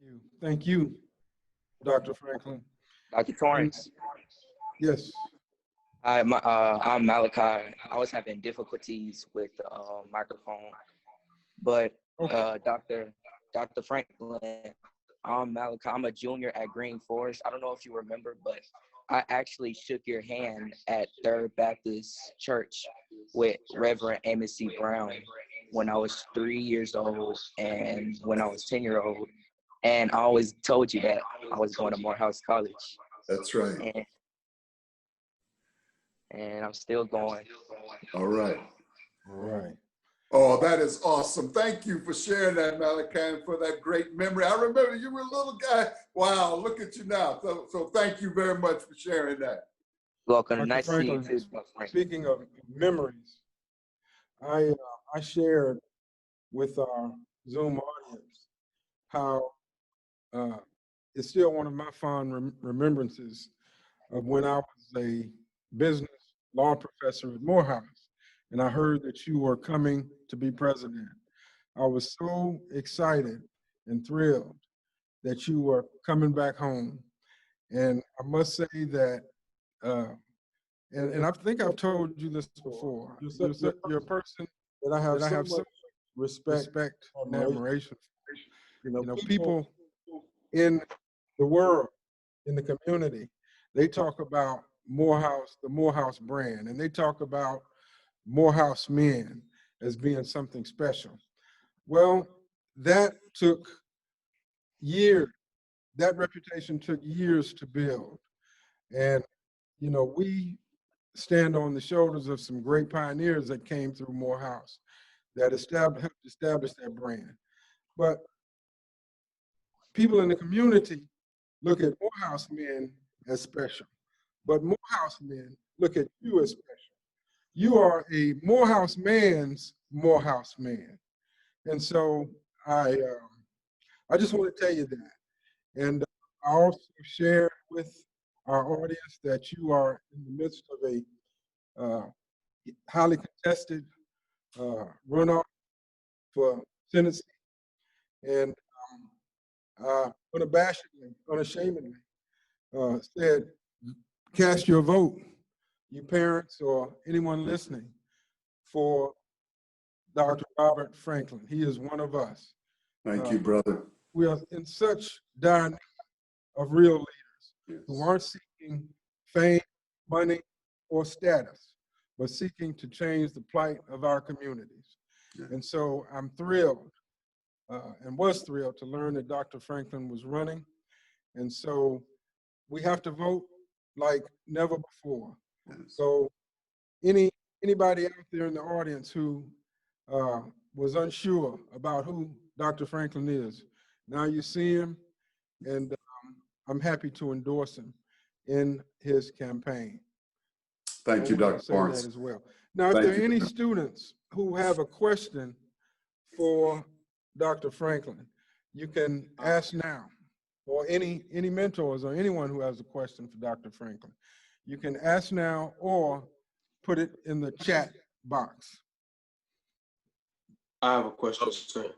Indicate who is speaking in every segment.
Speaker 1: you. Thank you, Dr. Franklin.
Speaker 2: Dr.
Speaker 1: And
Speaker 2: Torrance.
Speaker 1: yes,
Speaker 2: I'm Malachi. I was having difficulties with the microphone, but
Speaker 1: okay.
Speaker 2: Dr. Franklin, I'm Malachi. I'm a junior at Green Forest. I don't know if you remember, but I actually shook your hand at Third Baptist Church with Reverend Amos C. Brown when I was 3 years old and when I was 10-year-old. And I always told you that I was going to Morehouse College.
Speaker 3: That's right.
Speaker 2: And, and I'm still going.
Speaker 3: All right.
Speaker 1: All right.
Speaker 3: Oh, that is awesome. Thank you for sharing that, Malachi, and for that great memory. I remember you were a little guy. Wow, look at you now. So thank you very much for sharing that.
Speaker 2: Welcome.
Speaker 1: Dr.
Speaker 2: Nice to see you
Speaker 1: Franklin,
Speaker 2: too, Frank.
Speaker 1: speaking of memories, I shared with our Zoom audience how it's still one of my fond remembrances of when I was a business law professor at Morehouse, and I heard that you were coming to be president. I was so excited and thrilled that you were coming back home. And I must say that, and I think I've told you this before, you're a person that I have so much respect and admiration for. You know, people in the world, in the community, they talk about Morehouse, the Morehouse brand, and they talk about Morehouse men as being something special. Well, that took years, that reputation took years to build. And, you know, we stand on the shoulders of some great pioneers that came through Morehouse that helped establish that brand. But people in the community look at Morehouse men as special, but Morehouse men look at you as special. You are a Morehouse man's Morehouse man. And so I just want to tell you that. And I also share with our audience that you are in the midst of a highly contested runoff for Senate seat. And unabashedly, unashamedly, said, cast your vote, you parents or anyone listening, for Dr. Robert Franklin. He is one of us.
Speaker 3: Thank you, brother.
Speaker 1: We are in such dire need of real leaders who
Speaker 3: Yes.
Speaker 1: aren't seeking fame, money, or status, but seeking to change the plight of our communities.
Speaker 3: Yeah.
Speaker 1: And so I'm thrilled and was thrilled to learn that Dr. Franklin was running. And so we have to vote like never before.
Speaker 3: Yes.
Speaker 1: So anybody out there in the audience who was unsure about who Dr. Franklin is, now you see him, and I'm happy to endorse him in his campaign.
Speaker 3: Thank you, Dr. Torrance.
Speaker 1: That as well. Now, if there are any students who have a question for Dr. Franklin, you can ask now, or any mentors or anyone who has a question for Dr. Franklin. You can ask now or put it in the chat box.
Speaker 4: I have a question, sir.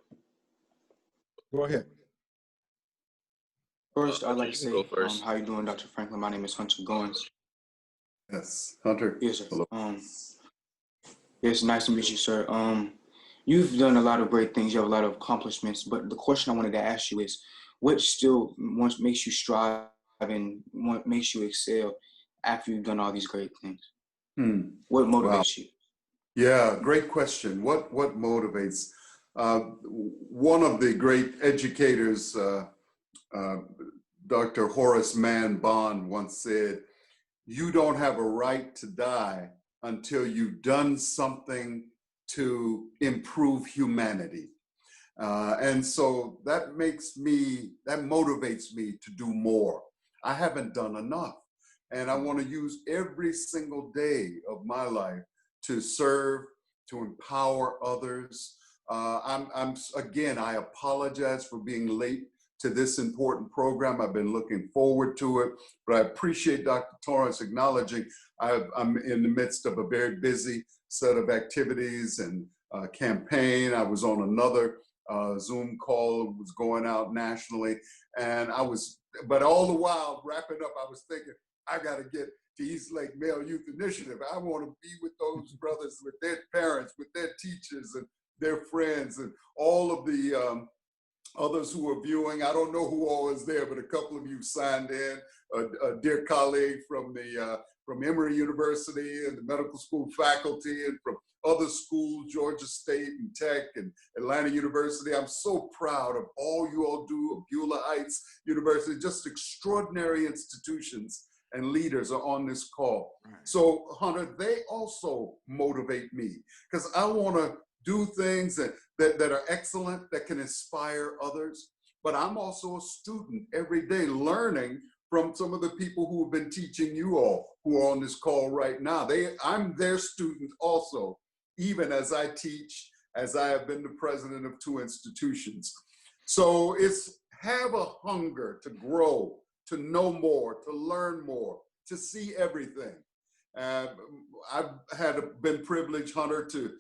Speaker 1: Go ahead.
Speaker 4: First, I'd like to say, how you doing, Dr. Franklin? My name is Hunter Goins.
Speaker 3: Yes, Hunter.
Speaker 4: Yes, sir.
Speaker 3: Hello.
Speaker 4: It's nice to meet you, sir. You've done a lot of great things. You have a lot of accomplishments. But the question I wanted to ask you is, what still makes you strive and what makes you excel after you've done all these great things? What motivates you?
Speaker 3: Yeah, great question. What motivates? One of the great educators, Dr. Horace Mann Bond, once said, "You don't have a right to die until you've done something to improve humanity." And so that motivates me to do more. I haven't done enough. And I want to use every single day of my life to serve, to empower others. Again, I apologize for being late to this important program. I've been looking forward to it, but I appreciate Dr. Torrance acknowledging I'm in the midst of a very busy set of activities and campaign. I was on another Zoom call was going out nationally. And but all the while wrapping up, I was thinking, I got to get to Eastlake Male Youth Initiative. I want to be with those brothers, with their parents, with their teachers and their friends, and all of the others who are viewing. I don't know who all is there, but a couple of you signed in. A dear colleague from Emory University and the medical school faculty, and from other schools, Georgia State and Tech and Atlanta University. I'm so proud of all you all do. Beulah Heights University, just extraordinary institutions and leaders are on this call. Right. So Hunter, they also motivate me, because I want to do things that are excellent, that can inspire others. But I'm also a student every day, learning from some of the people who have been teaching you all, who are on this call right now. I'm their student also, even as I teach, as I have been the president of 2 institutions. So it's have a hunger to grow, to know more, to learn more, to see everything. I've been privileged, Hunter, to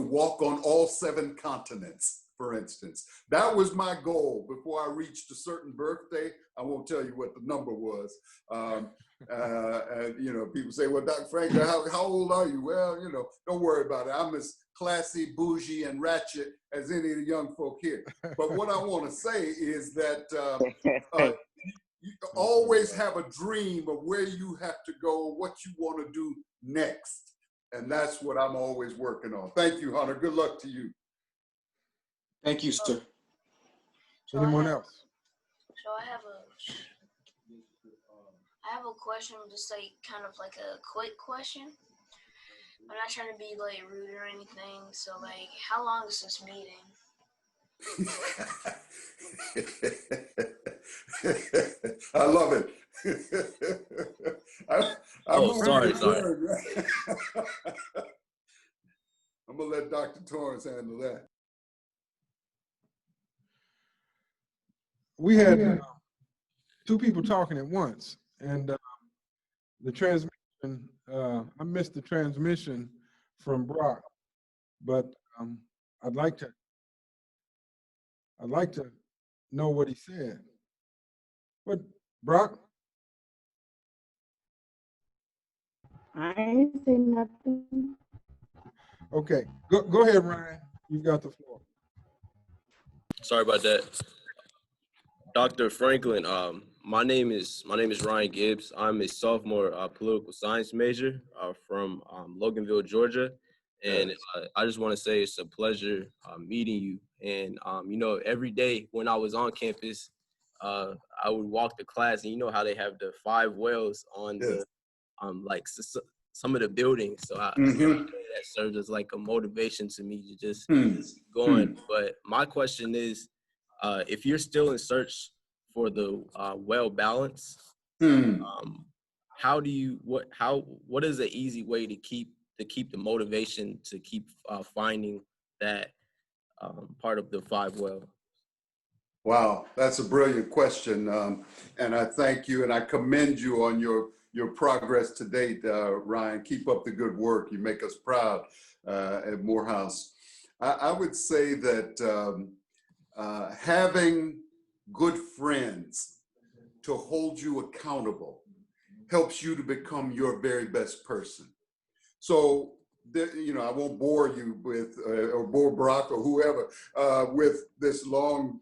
Speaker 3: walk on all 7 continents, for instance. That was my goal before I reached a certain birthday. I won't tell you what the number was. And, you know, people say, well, Dr. Franklin, how old are you? Well, you know, don't worry about it. I'm as classy, bougie, and ratchet as any of the young folk here. But what I want to say is that you always have a dream of where you have to go, what you want to do next. And that's what I'm always working on. Thank you, Hunter. Good luck to you.
Speaker 4: Thank you, sir.
Speaker 1: Anyone else?
Speaker 5: So I have a question, just like kind of like a quick question. I'm not trying to be like rude or anything. So like, how long is this meeting?
Speaker 3: I love it.
Speaker 6: Sorry.
Speaker 3: I'm gonna let Dr. Torrance handle that.
Speaker 1: We had 2 people talking at once, and the transmission, I missed the transmission from Brock, but I'd like to know what he said. What, Brock?
Speaker 7: I ain't say nothing.
Speaker 1: Okay, go ahead, Ryan. You've got the floor.
Speaker 6: Sorry about that. Dr. Franklin, my name is Ryan Gibbs. I'm a sophomore political science major from Loganville, Georgia. And I just want to say it's a pleasure meeting you. And, you know, every day when I was on campus, I would walk to class, and you know how they have the 5 wells on the, like some of the buildings. So that serves as like a motivation to me to just keep going. But my question is, if you're still in search for the well balance, what is an easy way to keep the motivation to keep finding that part of the 5 well?
Speaker 3: Wow, that's a brilliant question, and I thank you and I commend you on your progress to date, Ryan. Keep up the good work. You make us proud at Morehouse. I would say that having good friends to hold you accountable helps you to become your very best person. So, you know, I won't bore you with, or bore Brock or whoever, with this long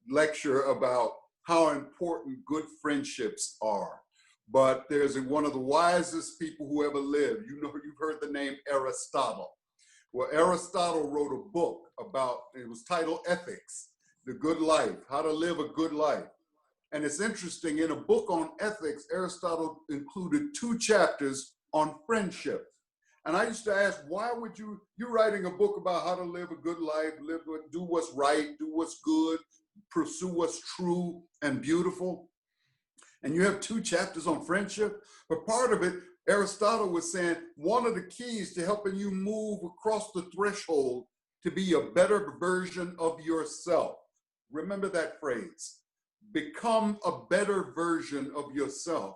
Speaker 3: lecture about how important good friendships are. But there's one of the wisest people who ever lived. You know, you've heard the name Aristotle. Well, Aristotle wrote a book about, it was titled Ethics, the Good Life, how to live a good life. And it's interesting, in a book on ethics, Aristotle included 2 chapters on friendship. And I used to ask, why would you're writing a book about how to live a good life, do what's right, do what's good, pursue what's true and beautiful. And you have 2 chapters on friendship. But part of it, Aristotle was saying, one of the keys to helping you move across the threshold to be a better version of yourself. Remember that phrase. Become a better version of yourself.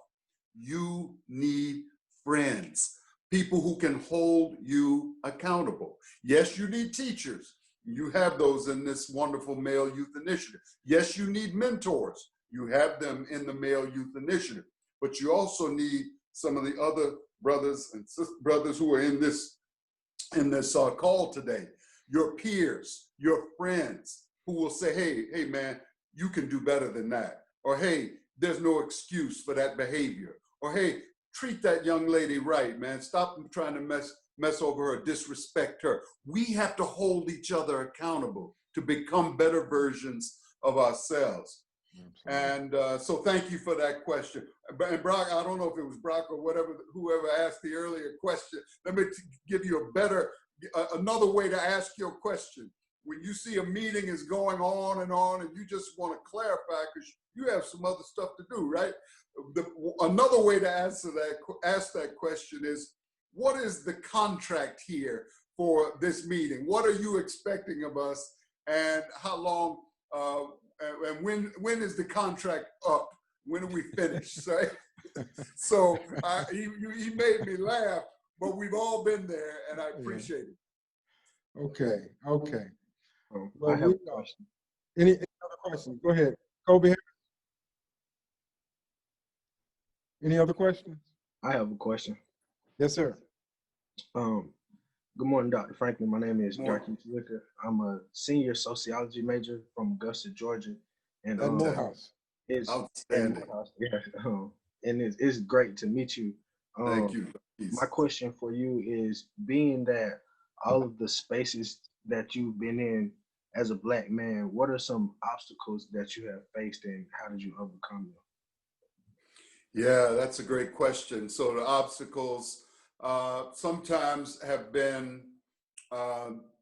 Speaker 3: You need friends, people who can hold you accountable. Yes, you need teachers. You have those in this wonderful Male Youth Initiative. Yes, you need mentors. You have them in the Male Youth Initiative, but you also need some of the other brothers and brothers who are in this call today. Your peers, your friends, who will say, hey man, you can do better than that. Or hey, there's no excuse for that behavior. Or hey, treat that young lady right, man. Stop trying to mess over her, disrespect her. We have to hold each other accountable to become better versions of ourselves. Absolutely. And so thank you for that question. And Brock, I don't know if it was Brock or whoever asked the earlier question. Let me give you another way to ask your question. When you see a meeting is going on and you just want to clarify because you have some other stuff to do, right? Another way to ask that question is, what is the contract here for this meeting? What are you expecting of us, and how long, and when is the contract up? When are we finished, right? So he made me laugh, but we've all been there, and I appreciate it.
Speaker 1: Okay.
Speaker 8: I have a question.
Speaker 1: Any other questions? Go ahead, Kobe. Any other questions?
Speaker 8: I have a question.
Speaker 1: Yes, sir.
Speaker 8: Good morning, Dr. Franklin. My name is Darky Wicker. I'm a senior sociology major from Augusta, Georgia. And
Speaker 1: at Morehouse.
Speaker 3: Outstanding.
Speaker 8: And it's great to meet you.
Speaker 3: Thank you.
Speaker 8: My question for you is, being that all of the spaces that you've been in as a Black man, what are some obstacles that you have faced and how did you overcome them?
Speaker 3: Yeah, that's a great question. So the obstacles sometimes have been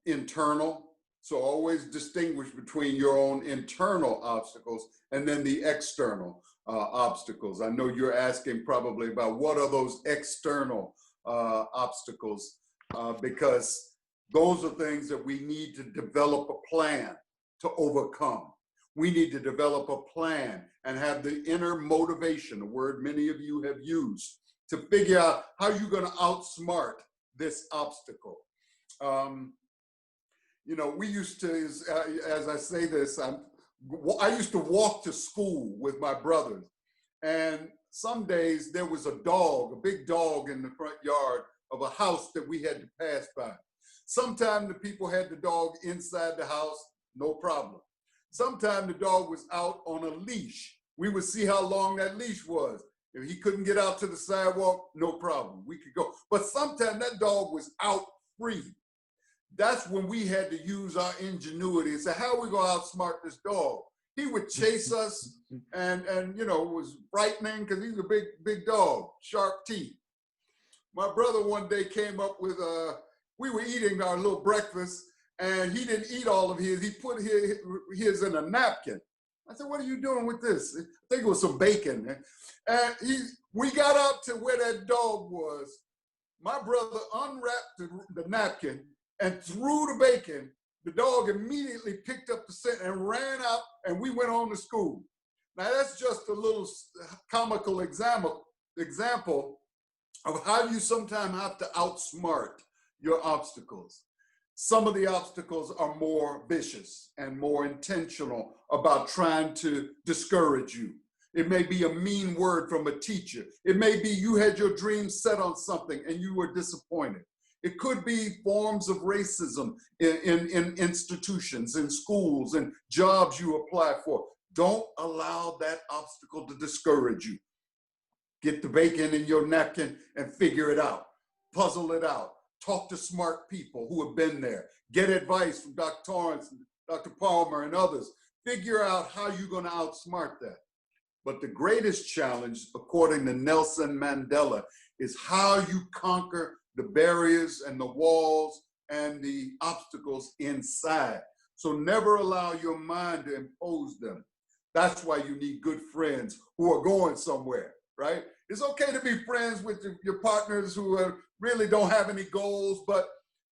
Speaker 3: internal. So always distinguish between your own internal obstacles and then the external obstacles. I know you're asking probably about what are those external obstacles, because those are things that we need to develop a plan to overcome. We need to develop a plan and have the inner motivation, a word many of you have used, to figure out how you're going to outsmart this obstacle. You know, we used to, as I say this, I used to walk to school with my brothers, and some days there was a big dog in the front yard of a house that we had to pass by. Sometimes the people had the dog inside the house, no problem. Sometimes the dog was out on a leash. We would see how long that leash was. If he couldn't get out to the sidewalk, no problem, we could go. But sometimes that dog was out free. That's when we had to use our ingenuity and say, how are we gonna outsmart this dog? He would chase us and you know, it was frightening because he's a big dog, sharp teeth. My brother one day came up with, we were eating our little breakfast and he didn't eat all of his. He put his in a napkin. I said, what are you doing with this? I think it was some bacon. And we got out to where that dog was. My brother unwrapped the napkin and threw the bacon. The dog immediately picked up the scent and ran out, and we went on to school. Now that's just a little comical example of how you sometimes have to outsmart your obstacles. Some of the obstacles are more vicious and more intentional about trying to discourage you. It may be a mean word from a teacher. It may be you had your dreams set on something and you were disappointed. It could be forms of racism in institutions, in schools, and jobs you apply for. Don't allow that obstacle to discourage you. Get the bacon in your napkin and figure it out. Puzzle it out. Talk to smart people who have been there. Get advice from Dr. Torrance, Dr. Palmer, and others. Figure out how you're going to outsmart that. But the greatest challenge, according to Nelson Mandela, is how you conquer the barriers and the walls and the obstacles inside. So never allow your mind to impose them. That's why you need good friends who are going somewhere, right? It's okay to be friends with your partners who really don't have any goals, but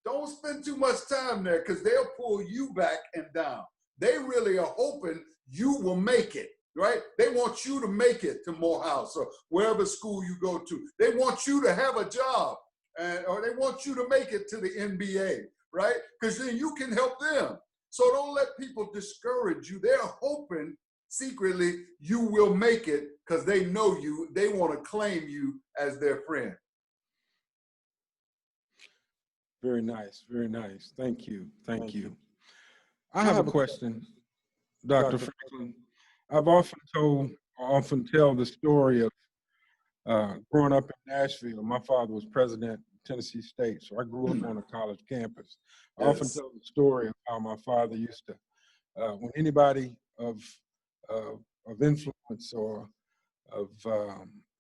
Speaker 3: don't spend too much time there because they'll pull you back and down. They really are hoping you will make it, right? They want you to make it to Morehouse or wherever school you go to. They want you to have a job or they want you to make it to the NBA. right? Because then you can help them. So don't let people discourage you. They're hoping secretly you will make it because they know you. They want to claim you as their friend.
Speaker 1: Very nice. Very nice. Thank you. Thank you. I have a question, Dr. Franklin. I've often tell the story of growing up in Nashville. My father was president of Tennessee State, so I grew up on a college campus. I often tell the story of how my father used to, when anybody of influence or of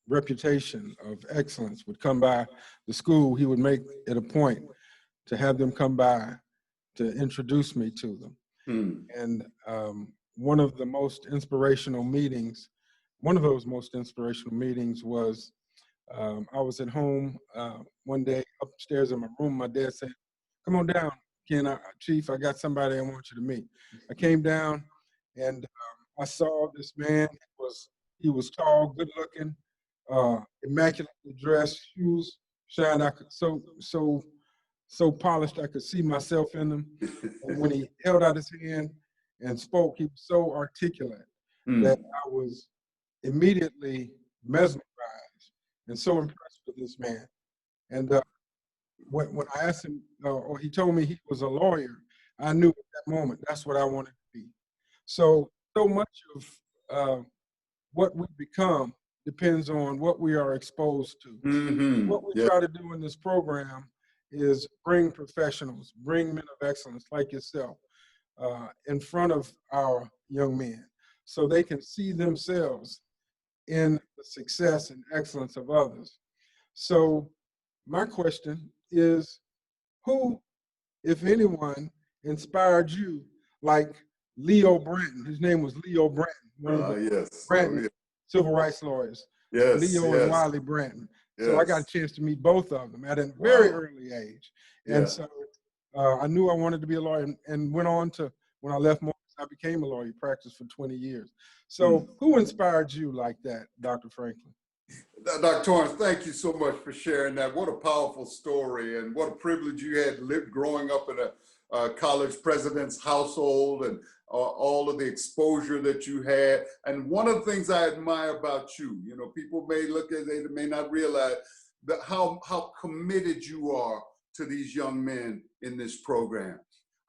Speaker 1: reputation, of excellence would come by the school, he would make it a point to have them come by to introduce me to them. And one of those most inspirational meetings was I was at home one day upstairs in my room. My dad said, "Come on down, Ken, Chief, I got somebody I want you to meet." I came down and I saw this man. He was tall, good looking, immaculately dressed, shoes shined. I could so polished I could see myself in them. And when he held out his hand and spoke, he was so articulate that I was immediately mesmerized and so impressed with this man. And when I asked him, or he told me he was a lawyer, I knew at that moment that's what I wanted to be. So much of what we become depends on what we are exposed to. What we try to do in this program is bring professionals, bring men of excellence like yourself in front of our young men so they can see themselves in the success and excellence of others. So my question is, who, if anyone, inspired you like Leo Branton? His name was Leo Branton, one of the Branton civil rights lawyers. Leo and Wiley Branton. So I got a chance to meet both of them at a very early age. And so I knew I wanted to be a lawyer and went on to, when I left Morris, I became a lawyer, practiced for 20 years. So who inspired you like that, Dr. Franklin?
Speaker 3: Dr. Torrance, thank you so much for sharing that. What a powerful story, and what a privilege you had lived growing up in a college president's household, and all of the exposure that you had. And one of the things I admire about you, you know, people may look at it, they may not realize that how committed you are to these young men in this program.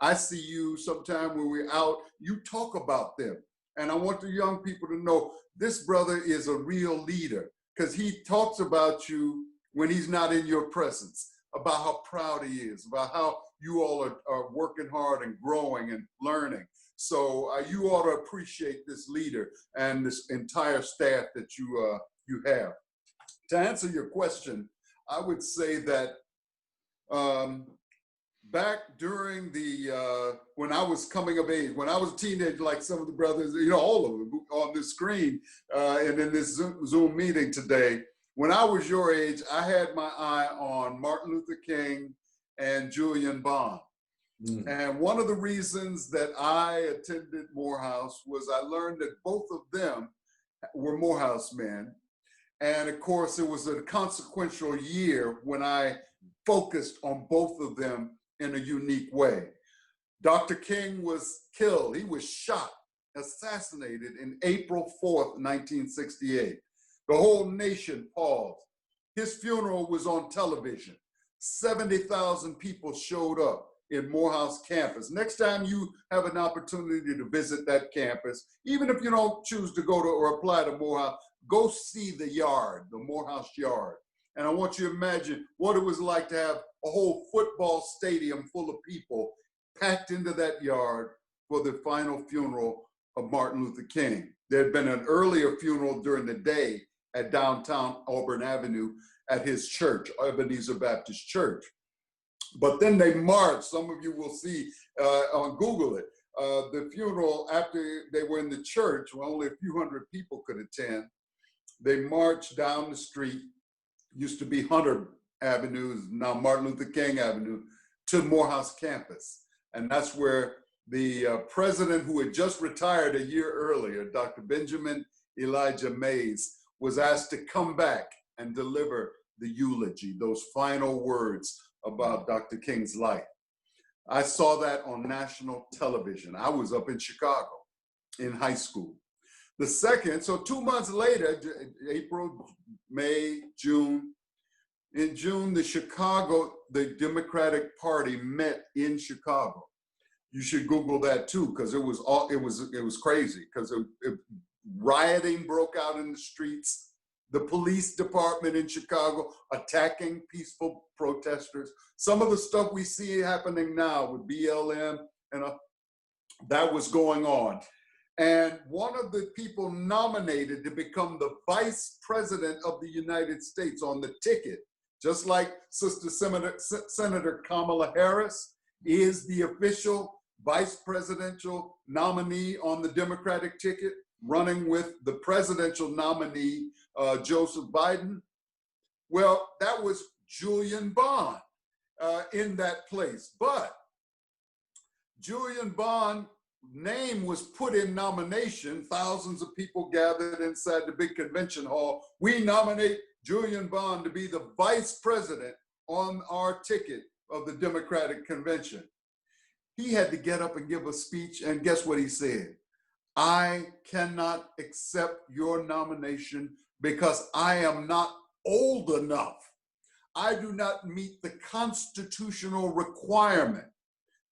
Speaker 3: I see you sometime when we're out, you talk about them. And I want the young people to know this brother is a real leader, because he talks about you when he's not in your presence, about how proud he is, about how you all are working hard and growing and learning. So you ought to appreciate this leader and this entire staff that you have. To answer your question, I would say that back during the, when I was coming of age, when I was a teenager, like some of the brothers, you know, all of them on this screen and in this Zoom meeting today, when I was your age, I had my eye on Martin Luther King and Julian Bond. And one of the reasons that I attended Morehouse was I learned that both of them were Morehouse men. And of course, it was a consequential year when I focused on both of them in a unique way. Dr. King was killed. He was shot, assassinated in April 4th, 1968. The whole nation paused. His funeral was on television. 70,000 people showed up in Morehouse campus. Next time you have an opportunity to visit that campus, even if you don't choose to go to or apply to Morehouse, go see the yard, the Morehouse yard. And I want you to imagine what it was like to have a whole football stadium full of people packed into that yard for the final funeral of Martin Luther King. There had been an earlier funeral during the day at downtown Auburn Avenue at his church, Ebenezer Baptist Church. But then they marched, some of you will see on Google it, the funeral after they were in the church where only a few hundred people could attend. They marched down the street, used to be Hunter Avenue, now Martin Luther King Avenue, to Morehouse campus. And that's where the president who had just retired a year earlier, Dr. Benjamin Elijah Mays, was asked to come back and deliver the eulogy, those final words about Dr. King's life. I saw that on national television. I was up in Chicago in high school. The second, so 2 months later, April, May, June. In June, the Democratic Party met in Chicago. You should Google that too, because it was crazy. Because rioting broke out in the streets. The police department in Chicago attacking peaceful protesters. Some of the stuff we see happening now with BLM and that was going on. And one of the people nominated to become the vice president of the United States on the ticket, just like Sister Senator Kamala Harris is the official vice presidential nominee on the Democratic ticket, running with the presidential nominee, Joseph Biden. Well, that was Julian Bond in that place. But Julian Bond's name was put in nomination. Thousands of people gathered inside the big convention hall. We nominate Julian Bond to be the vice president on our ticket of the Democratic convention. He had to get up and give a speech, and guess what he said? I cannot accept your nomination because I am not old enough. I do not meet the constitutional requirement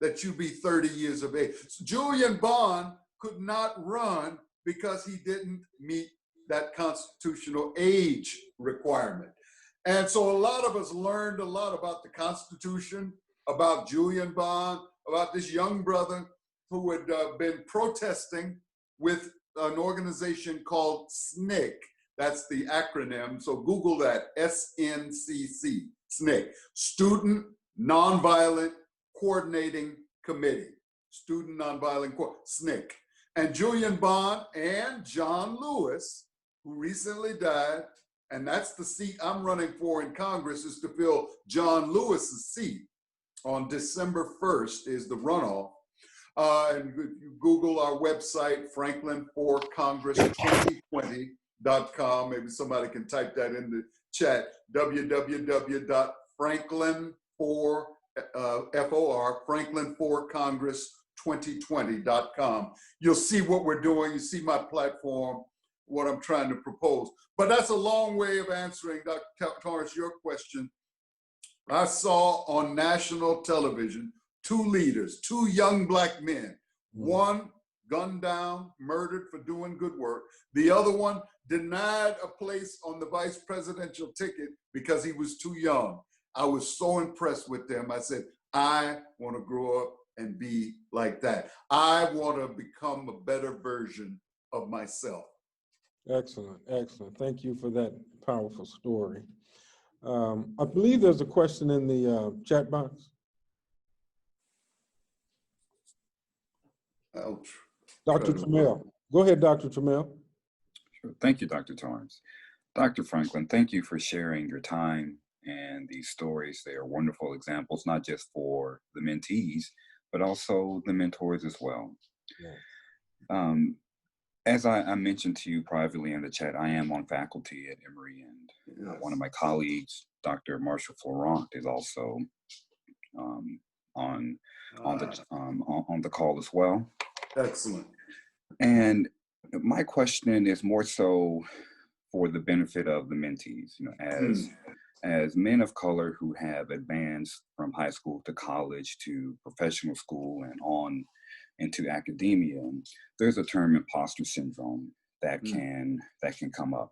Speaker 3: that you be 30 years of age. So Julian Bond could not run because he didn't meet that constitutional age requirement. And so a lot of us learned a lot about the Constitution, about Julian Bond, about this young brother who had been protesting with an organization called SNCC. That's the acronym. So Google that, SNCC, SNCC, Student Nonviolent Coordinating Committee, Student Nonviolent SNCC. And Julian Bond and John Lewis, who recently died, and that's the seat I'm running for in Congress, is to fill John Lewis's seat on December 1st is the runoff. And you Google our website, franklinforcongress2020.com. Maybe somebody can type that in the chat, franklinforcongress2020.com. You'll see what we're doing. You see my platform, what I'm trying to propose. But that's a long way of answering, Dr. Torrance, your question. I saw on national television two leaders, two young black men, one gunned down, murdered for doing good work. The other one denied a place on the vice presidential ticket because he was too young. I was so impressed with them. I said, I want to grow up and be like that. I want to become a better version of myself.
Speaker 1: Excellent, excellent. Thank you for that powerful story. I believe there's a question in the chat box.
Speaker 3: Ouch.
Speaker 1: Dr. Trammell. Go ahead, Dr. Trammell.
Speaker 9: Sure. Thank you, Dr. Torrance. Dr. Franklin, thank you for sharing your time and these stories. They are wonderful examples, not just for the mentees, but also the mentors as well.
Speaker 1: Yeah.
Speaker 9: As I mentioned to you privately in the chat, I am on faculty at Emory, and one of my colleagues, Dr. Marshall Florent, is also on the call as well.
Speaker 3: Excellent.
Speaker 9: And my question is more so for the benefit of the mentees, as men of color who have advanced from high school to college to professional school and on into academia. There's a term, imposter syndrome, that can come up.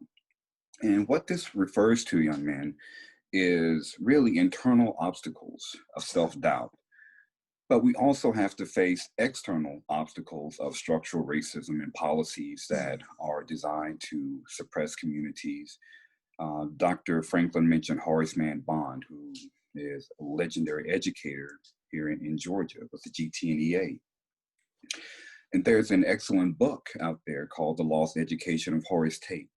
Speaker 9: And what this refers to, young men, is really internal obstacles of self-doubt. But we also have to face external obstacles of structural racism and policies that are designed to suppress communities. Dr. Franklin mentioned Horace Mann Bond, who is a legendary educator here in Georgia with the GTNEA. And there's an excellent book out there called The Lost Education of Horace Tate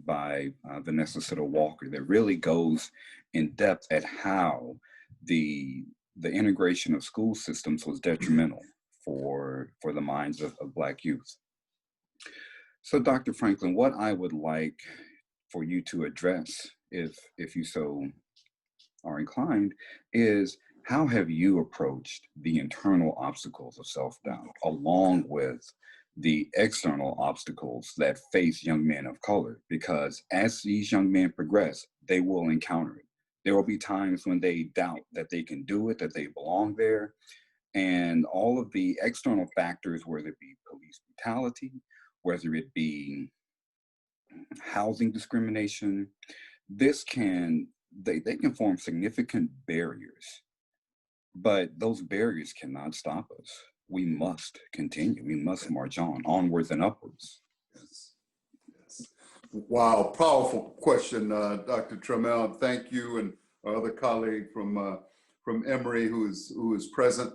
Speaker 9: by Vanessa Siddle Walker that really goes in depth at how the integration of school systems was detrimental for the minds of Black youth. So Dr. Franklin, what I would like for you to address, if you so are inclined, is how have you approached the internal obstacles of self-doubt along with the external obstacles that face young men of color? Because as these young men progress, they will encounter it. There will be times when they doubt that they can do it, that they belong there. And all of the external factors, whether it be police brutality, whether it be housing discrimination, they can form significant barriers, but those barriers cannot stop us. We must continue. We must march on, onwards and upwards.
Speaker 3: Yes. Yes. Wow, powerful question, Dr. Trammell. Thank you, and our other colleague from Emory who is present.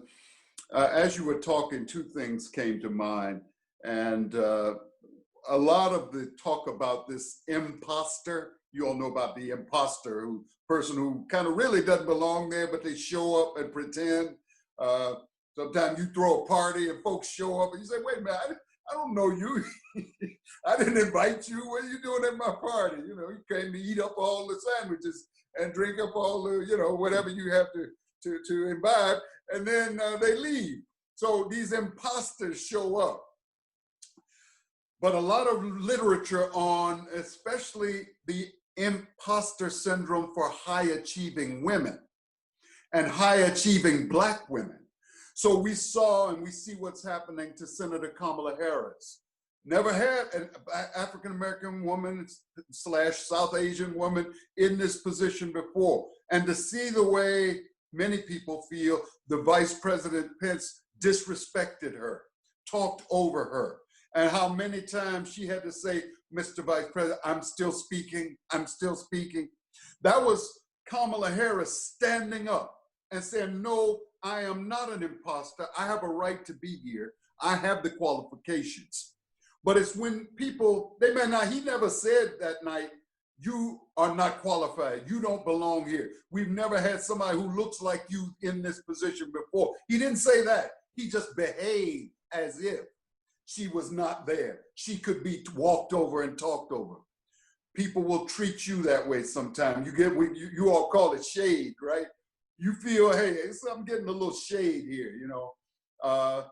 Speaker 3: As you were talking, two things came to mind, and a lot of the talk about this imposter. You all know about the imposter, person who kind of really doesn't belong there, but they show up and pretend. Sometimes you throw a party and folks show up and you say, wait a minute, I don't know you. I didn't invite you. What are you doing at my party? You know, you came to eat up all the sandwiches and drink up all the, you know, whatever you have to imbibe, and then they leave. So these imposters show up. But a lot of literature on especially the imposter syndrome for high achieving women and high achieving Black women. So we saw and we see what's happening to Senator Kamala Harris. Never had an African-American woman / South Asian woman in this position before. And to see the way many people feel the Vice President Pence disrespected her, talked over her, and how many times she had to say, Mr. Vice President, I'm still speaking, I'm still speaking. That was Kamala Harris standing up and saying, no, I am not an imposter. I have a right to be here. I have the qualifications. But it's when people, they may not, he never said that night, you are not qualified. You don't belong here. We've never had somebody who looks like you in this position before. He didn't say that. He just behaved as if she was not there. She could be walked over and talked over. People will treat you that way sometimes. You all call it shade, right? You feel, hey, I'm getting a little shade here, you know.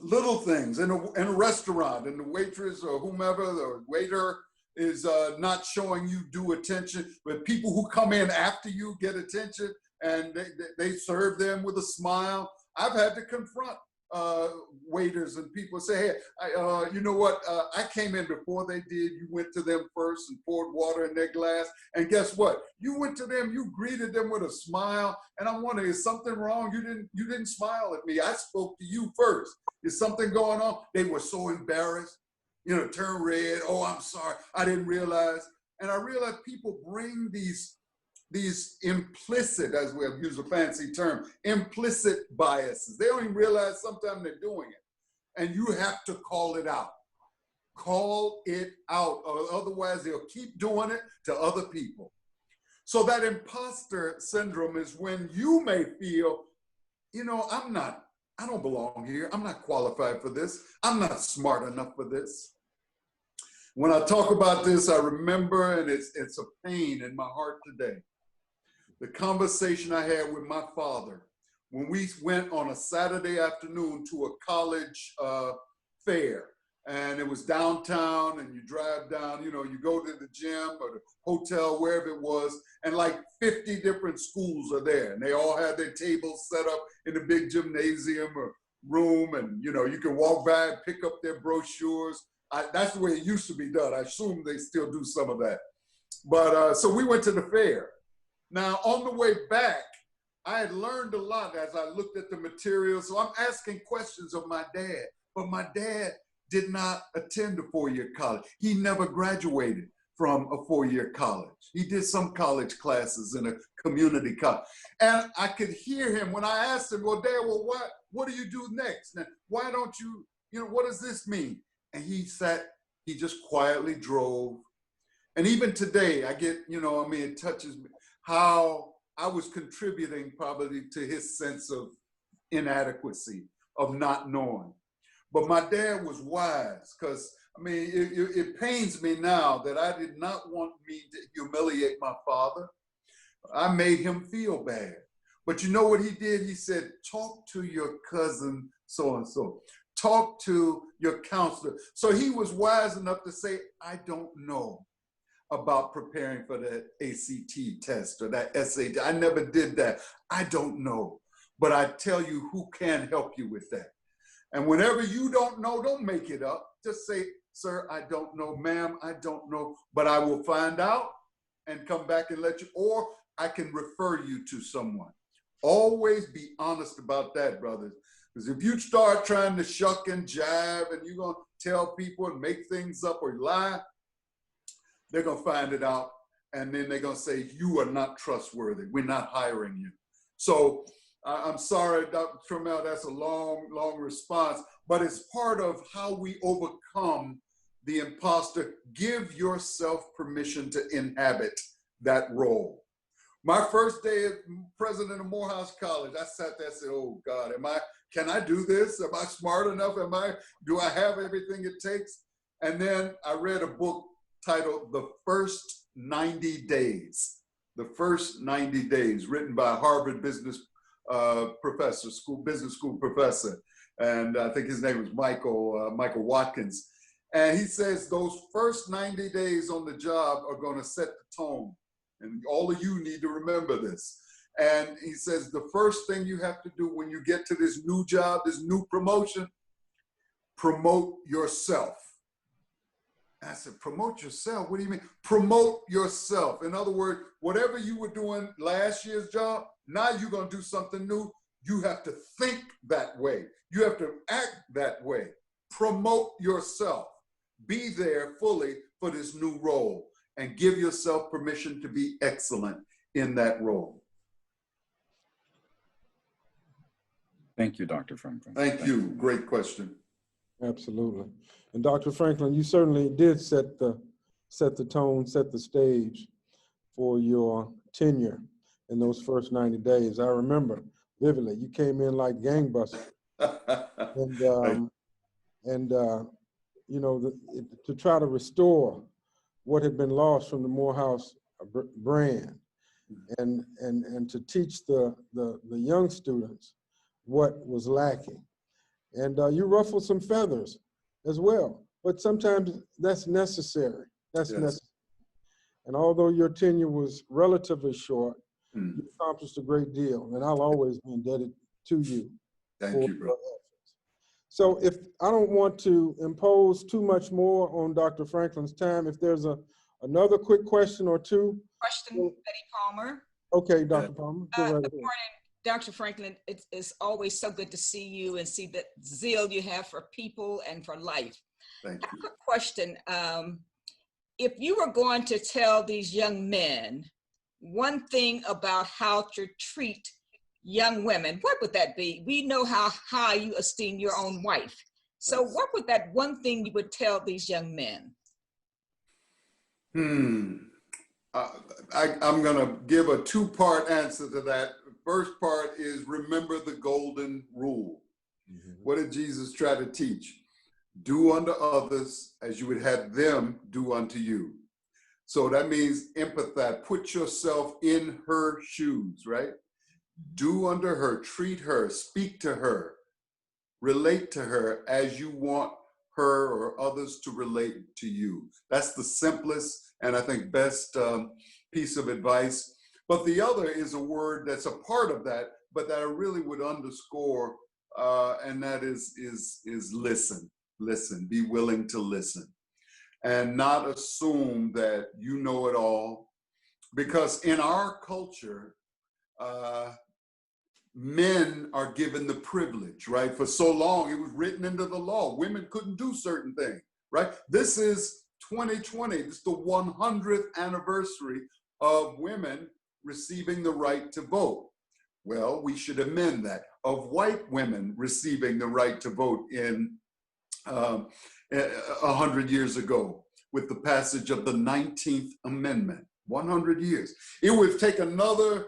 Speaker 3: Little things in a restaurant, and the waitress or whomever, the waiter is not showing you due attention, but people who come in after you get attention and they serve them with a smile. I've had to confront waiters and people say, hey, you know what, I came in before they did. You went to them first and poured water in their glass, and guess what? You went to them, you greeted them with a smile, and I'm wondering, is something wrong? You didn't smile at me. I spoke to you first. Is something going on? They were so embarrassed, you know, turn red. Oh, I'm sorry, I didn't realize. And I realized people bring these implicit, as we'll use a fancy term, implicit biases. They don't even realize sometimes they're doing it. And you have to call it out. Call it out, or otherwise they'll keep doing it to other people. So that imposter syndrome is when you may feel, you know, I don't belong here. I'm not qualified for this. I'm not smart enough for this. When I talk about this, I remember, and it's a pain in my heart today, the conversation I had with my father when we went on a Saturday afternoon to a college fair. And it was downtown, and you drive down, you know, you go to the gym or the hotel, wherever it was, and like 50 different schools are there. And they all had their tables set up in the big gymnasium or room. And, you know, you can walk by and pick up their brochures. That's the way it used to be done. I assume they still do some of that. But so we went to the fair. Now, on the way back, I had learned a lot as I looked at the material. So I'm asking questions of my dad. But my dad did not attend a four-year college. He never graduated from a four-year college. He did some college classes in a community college. And I could hear him when I asked him, well, Dad, well, what do you do next? And why don't you, what does this mean? And he just quietly drove. And even today, I get, it touches me how I was contributing probably to his sense of inadequacy, of not knowing. But my dad was wise, because, it pains me now that I did not want me to humiliate my father. I made him feel bad. But you know what he did? He said, talk to your cousin so-and-so. Talk to your counselor. So he was wise enough to say, I don't know about preparing for the ACT test or that SAT. I never did that. I don't know. But I tell you who can help you with that. And whenever you don't know, don't make it up. Just say, sir, I don't know. Ma'am, I don't know. But I will find out and come back and let you, or I can refer you to someone. Always be honest about that, brothers. Because if you start trying to shuck and jive and you're going to tell people and make things up or lie, they're going to find it out. And then they're going to say, you are not trustworthy. We're not hiring you. So I'm sorry, Dr. Trammell, that's a long, long response, but it's part of how we overcome the imposter. Give yourself permission to inhabit that role. My first day as president of Morehouse College, I sat there and said, oh God, can I do this? Am I smart enough? Do I have everything it takes? And then I read a book titled The First 90 Days. The First 90 Days, written by a Harvard business business school professor. And I think his name was Michael Watkins. And he says those first 90 days on the job are going to set the tone. And all of you need to remember this. And he says the first thing you have to do when you get to this new job, this new promotion, promote yourself. I said, promote yourself? What do you mean? Promote yourself. In other words, whatever you were doing last year's job, now you're going to do something new. You have to think that way. You have to act that way. Promote yourself. Be there fully for this new role and give yourself permission to be excellent in that role.
Speaker 9: Thank you, Dr. Franklin.
Speaker 3: Thank you. Great question.
Speaker 1: Absolutely. And Dr. Franklin, you certainly did set the tone, set the stage for your tenure in those first 90 days. I remember vividly, you came in like gangbusters. To try to restore what had been lost from the Morehouse brand and to teach the young students what was lacking. And you ruffled some feathers as well, but sometimes that's necessary. That's necessary. And although your tenure was relatively short, you accomplished a great deal, and I'll always be indebted to you.
Speaker 3: Thank you, bro.
Speaker 1: So if I don't want to impose too much more on Dr. Franklin's time, if there's another quick question or two.
Speaker 10: Question, Betty Palmer.
Speaker 1: Okay, Dr. Palmer. Go right ahead.
Speaker 10: Good morning, Dr. Franklin. It's always so good to see you and see the zeal you have for people and for life.
Speaker 3: Thank you.
Speaker 10: Quick question. If you were going to tell these young men one thing about how to treat young women, what would that be? We know how high you esteem your own wife. So what would that one thing you would tell these young men?
Speaker 3: I'm going to give a two-part answer to that. First part is remember the golden rule. What did Jesus try to teach? Do unto others as you would have them do unto you. So that means empathize, put yourself in her shoes, right? Do unto her, treat her, speak to her, relate to her as you want her or others to relate to you. That's the simplest and I think best piece of advice. But the other is a word that's a part of that, but that I really would underscore, and that is listen. Listen, be willing to listen and not assume that you know it all. Because in our culture, men are given the privilege, right? For so long, it was written into the law. Women couldn't do certain things, right? This is 2020. This is the 100th anniversary of women receiving the right to vote. Well, we should amend that. Of white women receiving the right to vote in 100 years ago with the passage of the 19th Amendment, 100 years. It would take another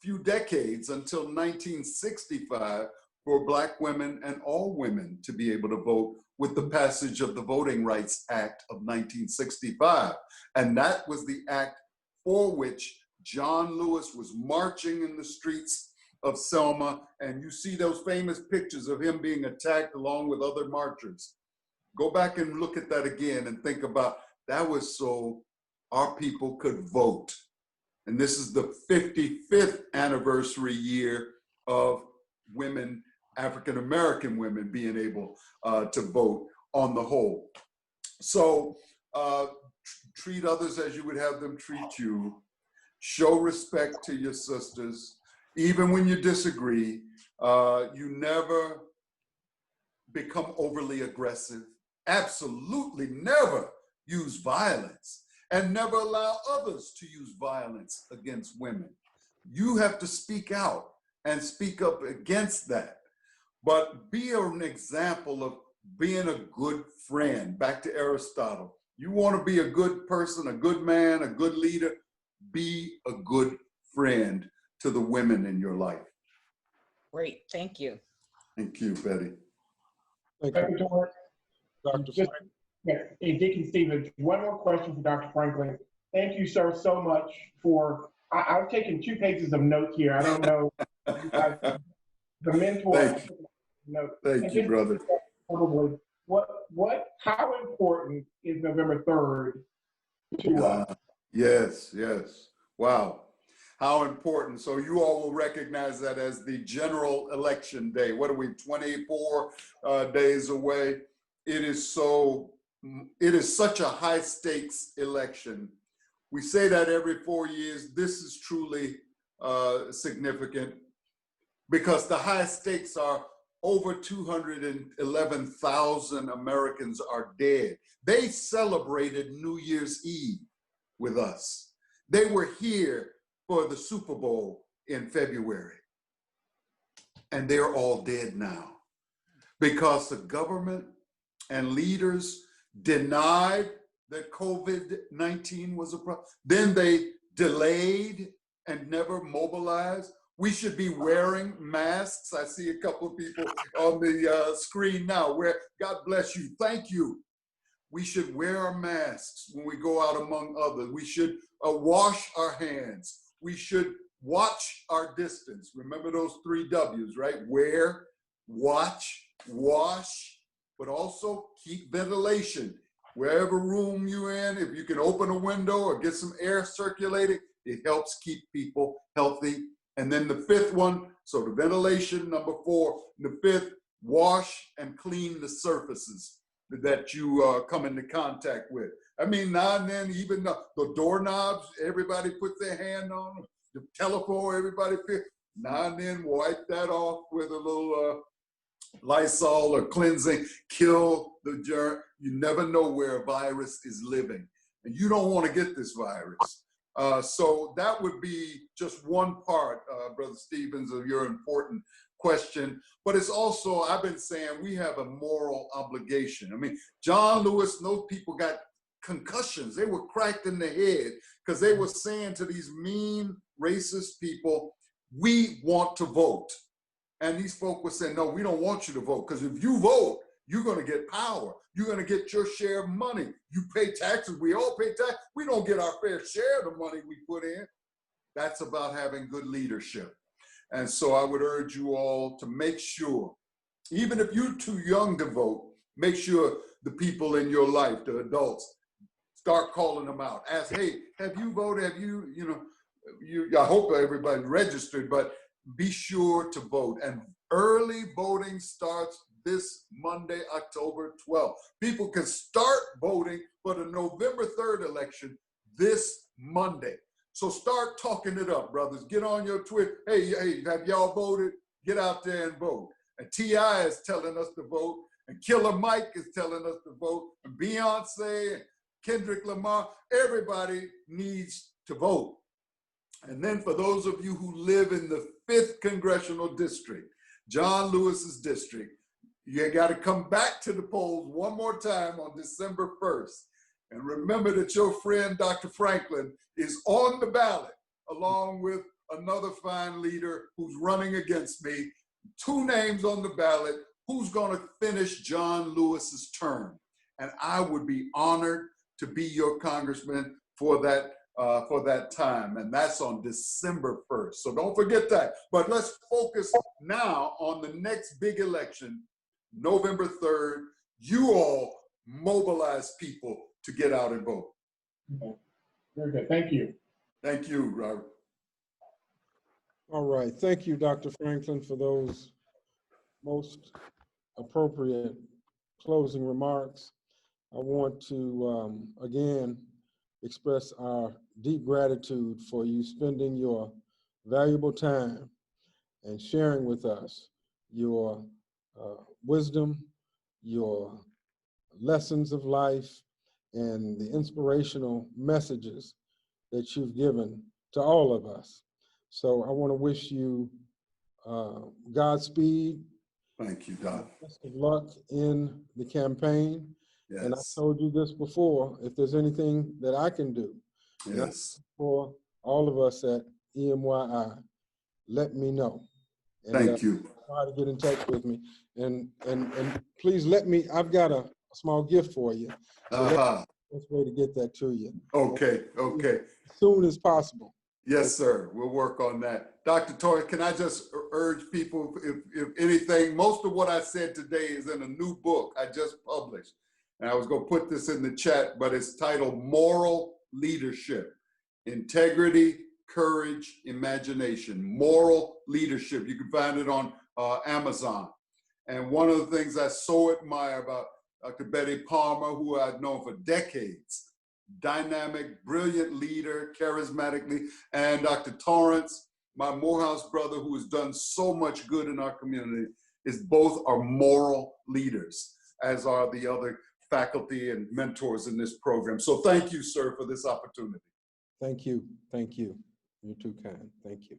Speaker 3: few decades until 1965 for Black women and all women to be able to vote with the passage of the Voting Rights Act of 1965. And that was the act for which John Lewis was marching in the streets of Selma, and you see those famous pictures of him being attacked along with other marchers. Go back and look at that again and think about that was so our people could vote. And this is the 55th anniversary year of women, African-American women being able to vote on the whole. So treat others as you would have them treat you. Show respect to your sisters. Even when you disagree, you never become overly aggressive. Absolutely never use violence, and never allow others to use violence against women. You have to speak out and speak up against that. But be an example of being a good friend. Back to Aristotle. You want to be a good person, a good man, a good leader, be a good friend to the women in your life.
Speaker 10: Great, thank you.
Speaker 3: Thank you, Betty.
Speaker 1: Thank you.
Speaker 11: Dr.
Speaker 1: Franklin.
Speaker 11: Yes, hey, Deacon Stevens, one more question for Dr. Franklin. Thank you, sir, so much for, I've taken 2 pages of notes here. I don't know, the mentor.
Speaker 3: Thank you, brother.
Speaker 11: Probably, how important is November 3rd to us?
Speaker 3: Yes. Wow. How important. So you all will recognize that as the general election day. What are we, 24 days away? It is such a high stakes election. We say that every 4 years. This is truly significant because the high stakes are over 211,000 Americans are dead. They celebrated New Year's Eve with us. They were here for the Super Bowl in February. And they're all dead now because the government and leaders denied that COVID-19 was a problem. Then they delayed and never mobilized. We should be wearing masks. I see a couple of people on the screen now. God bless you. Thank you. We should wear our masks when we go out among others. We should wash our hands. We should watch our distance. Remember those 3 W's, right? Wear, watch, wash, but also keep ventilation. Wherever room you're in, if you can open a window or get some air circulating, it helps keep people healthy. And then the 5th one, so the ventilation, number 4. The 5th, wash and clean the surfaces that you come into contact with. I mean, now and then, even the doorknobs, everybody puts their hand on them. The telephone, everybody, now and then wipe that off with a little Lysol or cleansing, kill the germ. You never know where a virus is living. And you don't want to get this virus. So that would be just one part, Brother Stevens, of your important question. But it's also, I've been saying, we have a moral obligation. I mean, John Lewis, those people got concussions. They were cracked in the head because they were saying to these mean, racist people, we want to vote. And these folk were saying, no, we don't want you to vote, because if you vote, you're going to get power. You're going to get your share of money. You pay taxes. We all pay tax. We don't get our fair share of the money we put in. That's about having good leadership. And so I would urge you all to make sure, even if you're too young to vote, make sure the people in your life, the adults, start calling them out. Ask, hey, have you voted? Have you, I hope everybody registered, but be sure to vote. And early voting starts this Monday, October 12th. People can start voting for the November 3rd election this Monday. So start talking it up, brothers. Get on your Twitter. Hey, have y'all voted? Get out there and vote. And T.I. is telling us to vote. And Killer Mike is telling us to vote. And Beyonce and Kendrick Lamar, everybody needs to vote. And then for those of you who live in the 5th Congressional District, John Lewis's district, you got to come back to the polls one more time on December 1st. And remember that your friend, Dr. Franklin, is on the ballot, along with another fine leader who's running against me. 2 names on the ballot. Who's going to finish John Lewis's term? And I would be honored to be your congressman for that for that time, and that's on December 1st. So don't forget that. But let's focus now on the next big election, November 3rd. You all mobilize people to get out and vote.
Speaker 11: Okay. Very good. Thank you.
Speaker 3: Thank you, Robert.
Speaker 1: All right. Thank you, Dr. Franklin, for those most appropriate closing remarks. I want to, again, express our deep gratitude for you spending your valuable time and sharing with us your wisdom, your lessons of life, and the inspirational messages that you've given to all of us. So I want to wish you Godspeed.
Speaker 3: Thank you, Doc.
Speaker 1: Best of luck in the campaign.
Speaker 3: Yes.
Speaker 1: And I told you this before, if there's anything that I can do,
Speaker 3: yes,
Speaker 1: for all of us at EMYI, let me know. And,
Speaker 3: thank you.
Speaker 1: Try to get in touch with me. And please let me, I've got a small gift for you. So that's the way to get that to you.
Speaker 3: Okay, okay.
Speaker 1: As soon as possible.
Speaker 3: Yes, sir. We'll work on that. Dr. Torres, can I just urge people, if anything, most of what I said today is in a new book I just published. And I was going to put this in the chat, but it's titled Moral Leadership: Integrity, Courage, Imagination. Moral Leadership. You can find it on Amazon. And one of the things I so admire about Dr. Betty Palmer, who I've known for decades, dynamic, brilliant leader, charismatically, and Dr. Torrance, my Morehouse brother, who has done so much good in our community, is both are moral leaders, as are the other faculty and mentors in this program. So thank you, sir, for this opportunity.
Speaker 1: Thank you. Thank you. You're too kind. Thank you.